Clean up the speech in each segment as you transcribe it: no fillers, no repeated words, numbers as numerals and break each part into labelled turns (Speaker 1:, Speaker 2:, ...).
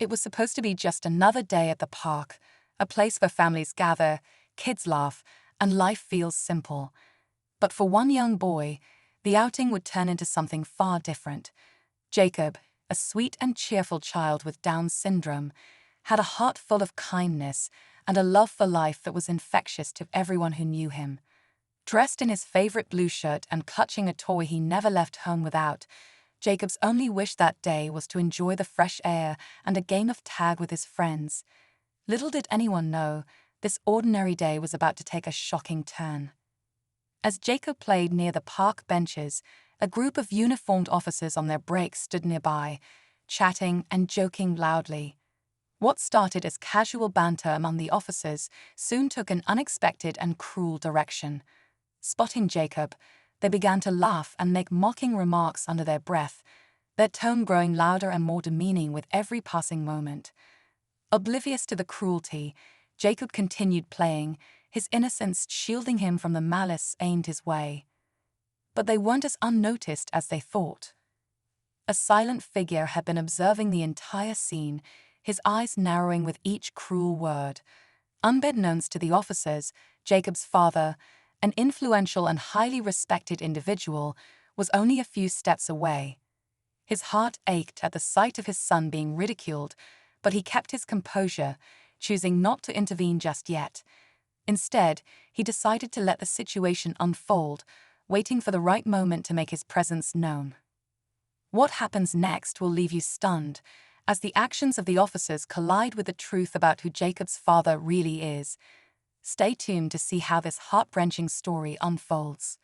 Speaker 1: It was supposed to be just another day at the park, a place where families gather, kids laugh, and life feels simple. But for one young boy, the outing would turn into something far different. Jacob, a sweet and cheerful child with Down syndrome, had a heart full of kindness and a love for life that was infectious to everyone who knew him. Dressed in his favorite blue shirt and clutching a toy he never left home without, Jacob's only wish that day was to enjoy the fresh air and a game of tag with his friends. Little did anyone know, this ordinary day was about to take a shocking turn. As Jacob played near the park benches, a group of uniformed officers on their breaks stood nearby, chatting and joking loudly. What started as casual banter among the officers soon took an unexpected and cruel direction. Spotting Jacob, they began to laugh and make mocking remarks under their breath, their tone growing louder and more demeaning with every passing moment. Oblivious to the cruelty, Jacob continued playing, his innocence shielding him from the malice aimed his way. But they weren't as unnoticed as they thought. A silent figure had been observing the entire scene, his eyes narrowing with each cruel word. Unbeknownst to the officers, Jacob's father, an influential and highly respected individual, was only a few steps away. His heart ached at the sight of his son being ridiculed, but he kept his composure, choosing not to intervene just yet. Instead, he decided to let the situation unfold, waiting for the right moment to make his presence known. What happens next will leave you stunned, as the actions of the officers collide with the truth about who Jacob's father really is. Stay tuned to see how this heart-wrenching story unfolds.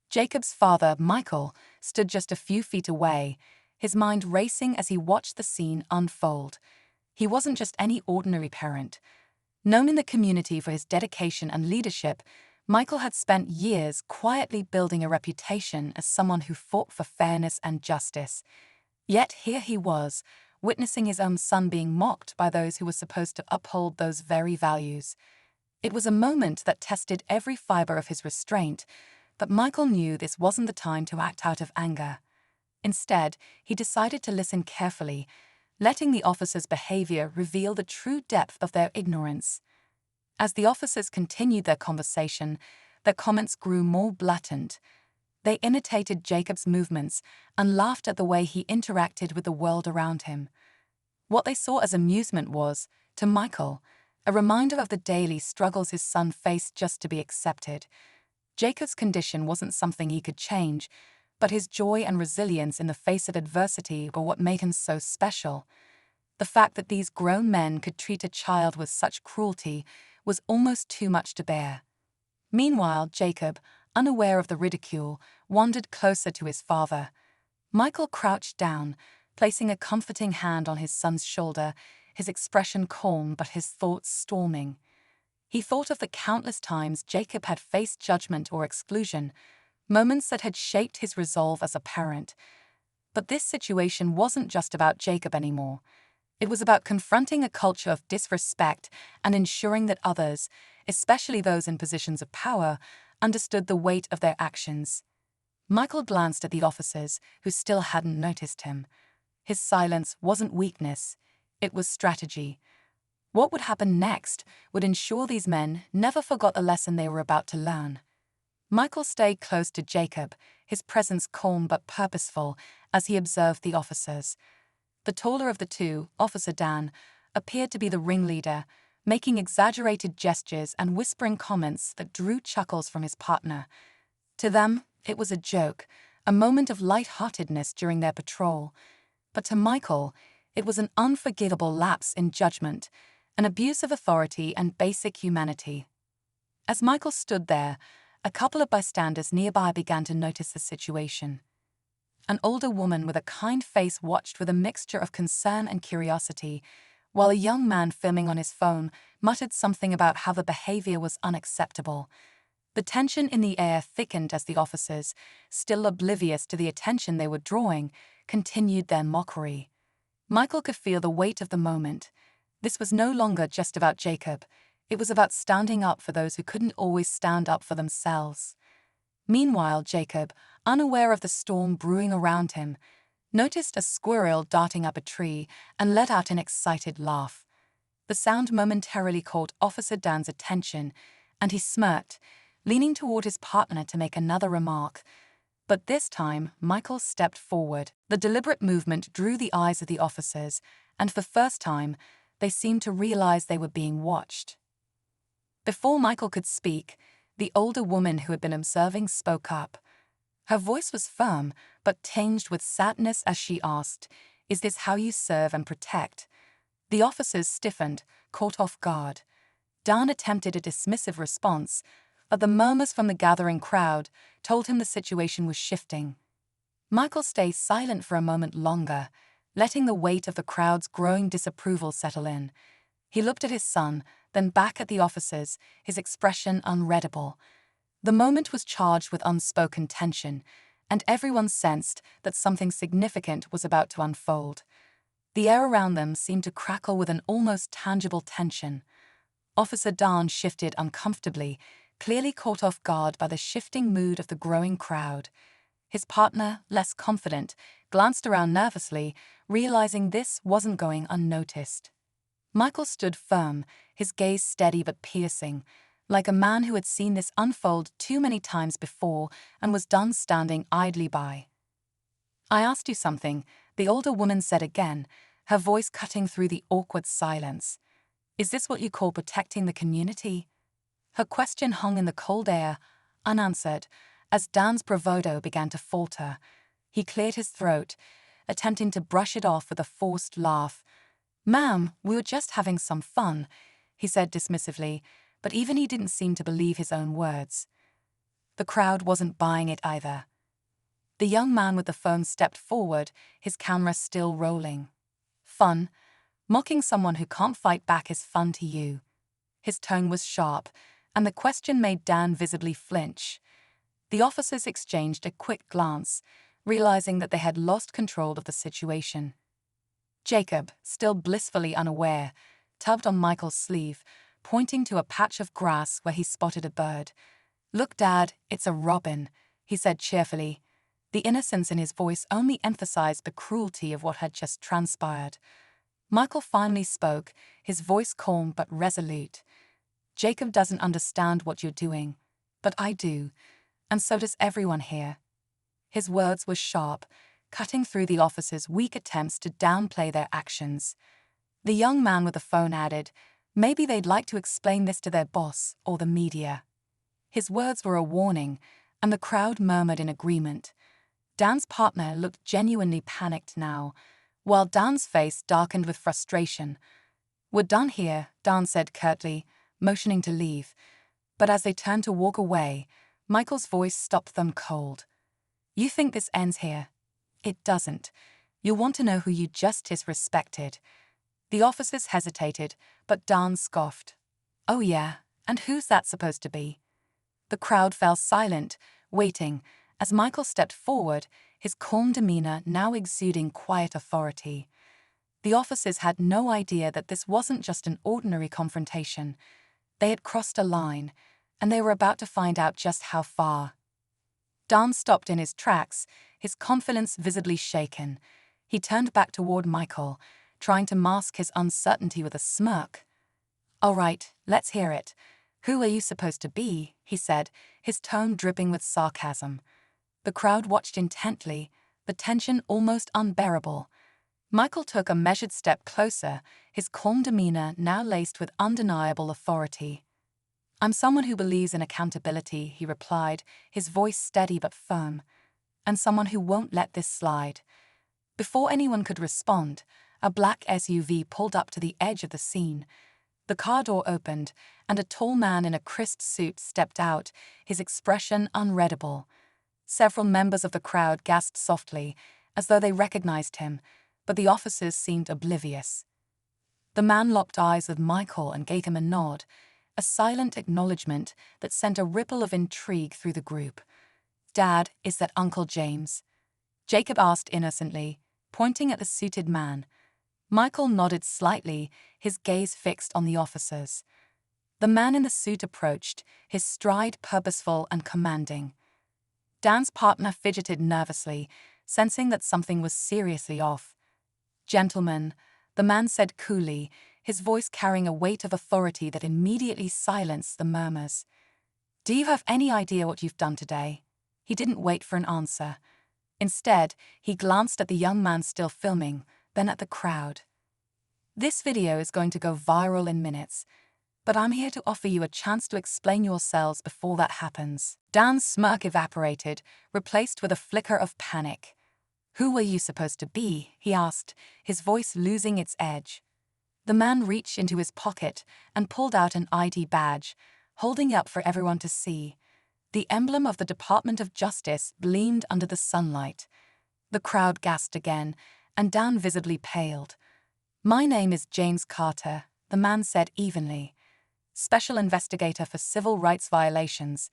Speaker 1: Jacob's father, Michael, stood just a few feet away, his mind racing as he watched the scene unfold. He wasn't just any ordinary parent. Known in the community for his dedication and leadership, Michael had spent years quietly building a reputation as someone who fought for fairness and justice. Yet here he was, witnessing his own son being mocked by those who were supposed to uphold those very values. It was a moment that tested every fiber of his restraint, but Michael knew this wasn't the time to act out of anger. Instead, he decided to listen carefully, letting the officers' behavior reveal the true depth of their ignorance. As the officers continued their conversation, their comments grew more blatant. They imitated Jacob's movements and laughed at the way he interacted with the world around him. What they saw as amusement was, to Michael, a reminder of the daily struggles his son faced just to be accepted. Jacob's condition wasn't something he could change, but his joy and resilience in the face of adversity were what made him so special. The fact that these grown men could treat a child with such cruelty was almost too much to bear. Meanwhile, Jacob, unaware of the ridicule, wandered closer to his father. Michael crouched down, placing a comforting hand on his son's shoulder, his expression calm but his thoughts storming. He thought of the countless times Jacob had faced judgment or exclusion, moments that had shaped his resolve as a parent. But this situation wasn't just about Jacob anymore. It was about confronting a culture of disrespect and ensuring that others, especially those in positions of power, understood the weight of their actions. Michael glanced at the officers, who still hadn't noticed him. His silence wasn't weakness, it was strategy. What would happen next would ensure these men never forgot the lesson they were about to learn. Michael stayed close to Jacob, his presence calm but purposeful, as he observed the officers. The taller of the two, Officer Dan, appeared to be the ringleader, making exaggerated gestures and whispering comments that drew chuckles from his partner. To them, it was a joke, a moment of light-heartedness during their patrol. But to Michael, it was an unforgivable lapse in judgment, an abuse of authority and basic humanity. As Michael stood there, a couple of bystanders nearby began to notice the situation. An older woman with a kind face watched with a mixture of concern and curiosity, while a young man filming on his phone muttered something about how the behavior was unacceptable. The tension in the air thickened as the officers, still oblivious to the attention they were drawing, continued their mockery. Michael could feel the weight of the moment. This was no longer just about Jacob. It was about standing up for those who couldn't always stand up for themselves. Meanwhile, Jacob, unaware of the storm brewing around him, noticed a squirrel darting up a tree and let out an excited laugh. The sound momentarily caught Officer Dan's attention, and he smirked, leaning toward his partner to make another remark. But this time, Michael stepped forward. The deliberate movement drew the eyes of the officers, and for the first time, they seemed to realize they were being watched. Before Michael could speak, the older woman who had been observing spoke up. Her voice was firm, but tinged with sadness as she asked, "Is this how you serve and protect?" The officers stiffened, caught off guard. Dan attempted a dismissive response, but the murmurs from the gathering crowd told him the situation was shifting. Michael stayed silent for a moment longer, letting the weight of the crowd's growing disapproval settle in. He looked at his son, then back at the officers, his expression unreadable. The moment was charged with unspoken tension, and everyone sensed that something significant was about to unfold. The air around them seemed to crackle with an almost tangible tension. Officer Dan shifted uncomfortably, clearly caught off guard by the shifting mood of the growing crowd. His partner, less confident, glanced around nervously, realizing this wasn't going unnoticed. Michael stood firm, his gaze steady but piercing, like a man who had seen this unfold too many times before and was done standing idly by. "I asked you something," the older woman said again, her voice cutting through the awkward silence. "Is this what you call protecting the community?" Her question hung in the cold air, unanswered, as Dan's bravado began to falter. He cleared his throat, attempting to brush it off with a forced laugh. "Ma'am, we were just having some fun," he said dismissively, but even he didn't seem to believe his own words. The crowd wasn't buying it either. The young man with the phone stepped forward, his camera still rolling. "Fun? Mocking someone who can't fight back is fun to you." His tone was sharp, and the question made Dan visibly flinch. The officers exchanged a quick glance, realizing that they had lost control of the situation. Jacob, still blissfully unaware, tugged on Michael's sleeve, pointing to a patch of grass where he spotted a bird. "Look, Dad, it's a robin," he said cheerfully. The innocence in his voice only emphasized the cruelty of what had just transpired. Michael finally spoke, his voice calm but resolute. "Jacob doesn't understand what you're doing, but I do, and so does everyone here." His words were sharp, cutting through the officers' weak attempts to downplay their actions. The young man with the phone added, "Maybe they'd like to explain this to their boss or the media." His words were a warning, and the crowd murmured in agreement. Dan's partner looked genuinely panicked now, while Dan's face darkened with frustration. "We're done here," Dan said curtly, motioning to leave. But as they turned to walk away, Michael's voice stopped them cold. "You think this ends here? It doesn't. You'll want to know who you just disrespected." The officers hesitated, but Dan scoffed. "Oh yeah, and who's that supposed to be?" The crowd fell silent, waiting, as Michael stepped forward, his calm demeanor now exuding quiet authority. The officers had no idea that this wasn't just an ordinary confrontation. They had crossed a line, and they were about to find out just how far. Dan stopped in his tracks, his confidence visibly shaken. He turned back toward Michael, trying to mask his uncertainty with a smirk. "All right, let's hear it. Who are you supposed to be?" he said, his tone dripping with sarcasm. The crowd watched intently, the tension almost unbearable. Michael took a measured step closer, his calm demeanor now laced with undeniable authority. "I'm someone who believes in accountability," he replied, his voice steady but firm. "And someone who won't let this slide." Before anyone could respond, a black SUV pulled up to the edge of the scene. The car door opened, and a tall man in a crisp suit stepped out, his expression unreadable. Several members of the crowd gasped softly, as though they recognized him, but the officers seemed oblivious. The man locked eyes with Michael and gave him a nod, a silent acknowledgement that sent a ripple of intrigue through the group. "Dad, is that Uncle James?" Jacob asked innocently, pointing at the suited man. Michael nodded slightly, his gaze fixed on the officers. The man in the suit approached, his stride purposeful and commanding. Dan's partner fidgeted nervously, sensing that something was seriously off. "Gentlemen," the man said coolly, his voice carrying a weight of authority that immediately silenced the murmurs. "Do you have any idea what you've done today?" He didn't wait for an answer. Instead, he glanced at the young man still filming, then at the crowd. "This video is going to go viral in minutes, but I'm here to offer you a chance to explain yourselves before that happens." Dan's smirk evaporated, replaced with a flicker of panic. "Who were you supposed to be?" he asked, his voice losing its edge. The man reached into his pocket and pulled out an ID badge, holding it up for everyone to see. The emblem of the Department of Justice gleamed under the sunlight. The crowd gasped again, and Dan visibly paled. "My name is James Carter," the man said evenly. "Special investigator for civil rights violations.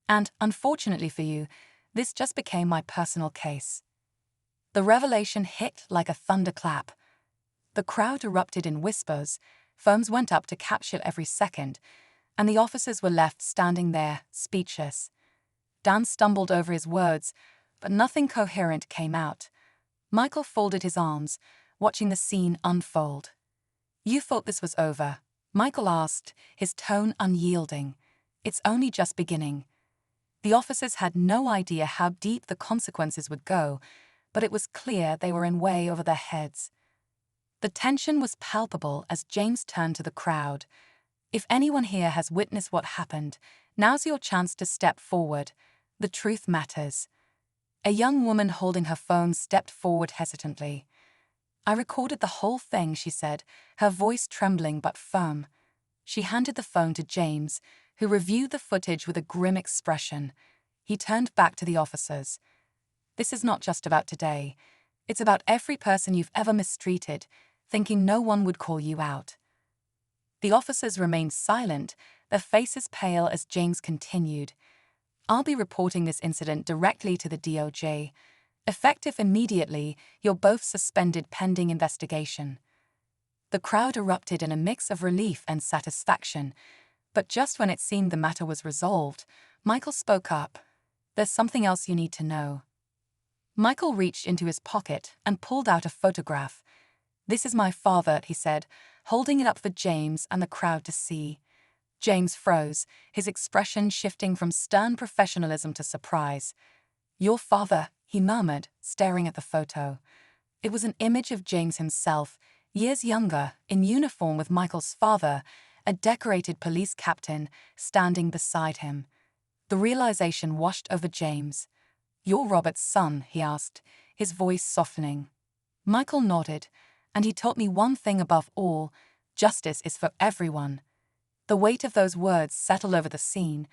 Speaker 1: And, unfortunately for you, this just became my personal case." The revelation hit like a thunderclap. The crowd erupted in whispers, phones went up to capture every second, and the officers were left standing there, speechless. Dan stumbled over his words, but nothing coherent came out. Michael folded his arms, watching the scene unfold. "You thought this was over?" Michael asked, his tone unyielding. "It's only just beginning." The officers had no idea how deep the consequences would go, but it was clear they were in way over their heads. The tension was palpable as James turned to the crowd. "If anyone here has witnessed what happened, now's your chance to step forward. The truth matters." A young woman holding her phone stepped forward hesitantly. "I recorded the whole thing," she said, her voice trembling but firm. She handed the phone to James, who reviewed the footage with a grim expression. He turned back to the officers. "This is not just about today. It's about every person you've ever mistreated, thinking no one would call you out." The officers remained silent, their faces pale as James continued. "I'll be reporting this incident directly to the DOJ. Effective immediately, you're both suspended pending investigation." The crowd erupted in a mix of relief and satisfaction, but just when it seemed the matter was resolved, Michael spoke up. "There's something else you need to know." Michael reached into his pocket and pulled out a photograph. "This is my father," he said, holding it up for James and the crowd to see. James froze, his expression shifting from stern professionalism to surprise. "Your father," he murmured, staring at the photo. It was an image of James himself, years younger, in uniform with Michael's father, a decorated police captain, standing beside him. The realization washed over James. "You're Robert's son?" he asked, his voice softening. Michael nodded, "And he taught me one thing above all: justice is for everyone." The weight of those words settled over the scene.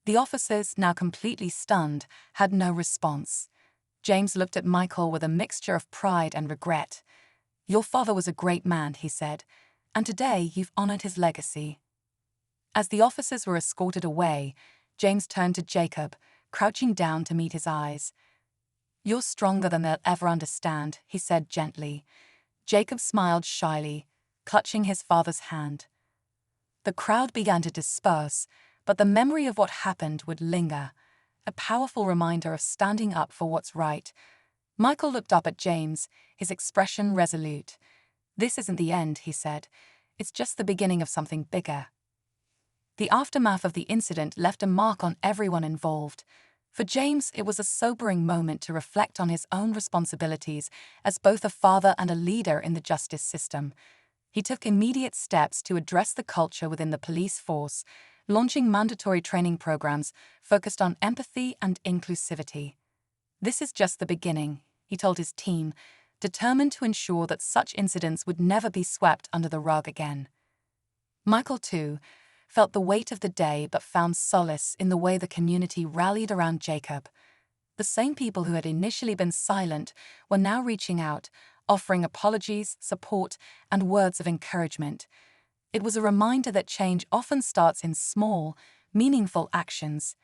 Speaker 1: The officers, now completely stunned, had no response. James looked at Michael with a mixture of pride and regret. "Your father was a great man," he said, "and today you've honored his legacy." As the officers were escorted away, James turned to Jacob, crouching down to meet his eyes. "You're stronger than they'll ever understand," he said gently. Jacob smiled shyly, clutching his father's hand. The crowd began to disperse, but the memory of what happened would linger, a powerful reminder of standing up for what's right. Michael looked up at James, his expression resolute. "This isn't the end," he said. "It's just the beginning of something bigger." The aftermath of the incident left a mark on everyone involved. For James, it was a sobering moment to reflect on his own responsibilities as both a father and a leader in the justice system. He took immediate steps to address the culture within the police force, launching mandatory training programs focused on empathy and inclusivity. "This is just the beginning," he told his team, determined to ensure that such incidents would never be swept under the rug again. Michael, too, felt the weight of the day but found solace in the way the community rallied around Jacob. The same people who had initially been silent were now reaching out, offering apologies, support, and words of encouragement. It was a reminder that change often starts in small, meaningful actions.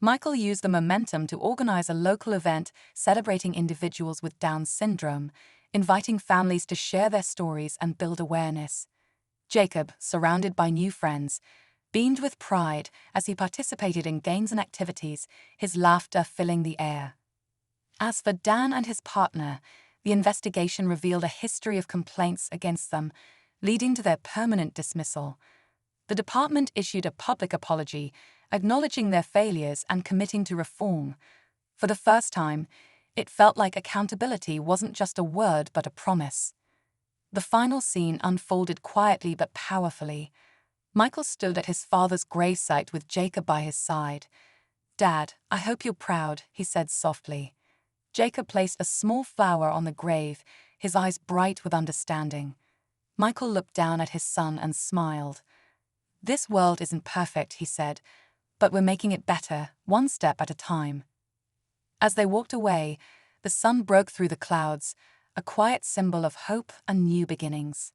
Speaker 1: Michael used the momentum to organize a local event celebrating individuals with Down syndrome, inviting families to share their stories and build awareness. Jacob, surrounded by new friends, beamed with pride as he participated in games and activities, his laughter filling the air. As for Dan and his partner, the investigation revealed a history of complaints against them, leading to their permanent dismissal. The department issued a public apology, acknowledging their failures and committing to reform. For the first time, it felt like accountability wasn't just a word but a promise. The final scene unfolded quietly but powerfully. Michael stood at his father's gravesite with Jacob by his side. "Dad, I hope you're proud," he said softly. Jacob placed a small flower on the grave, his eyes bright with understanding. Michael looked down at his son and smiled. "This world isn't perfect," he said, "but we're making it better, one step at a time." As they walked away, the sun broke through the clouds, a quiet symbol of hope and new beginnings.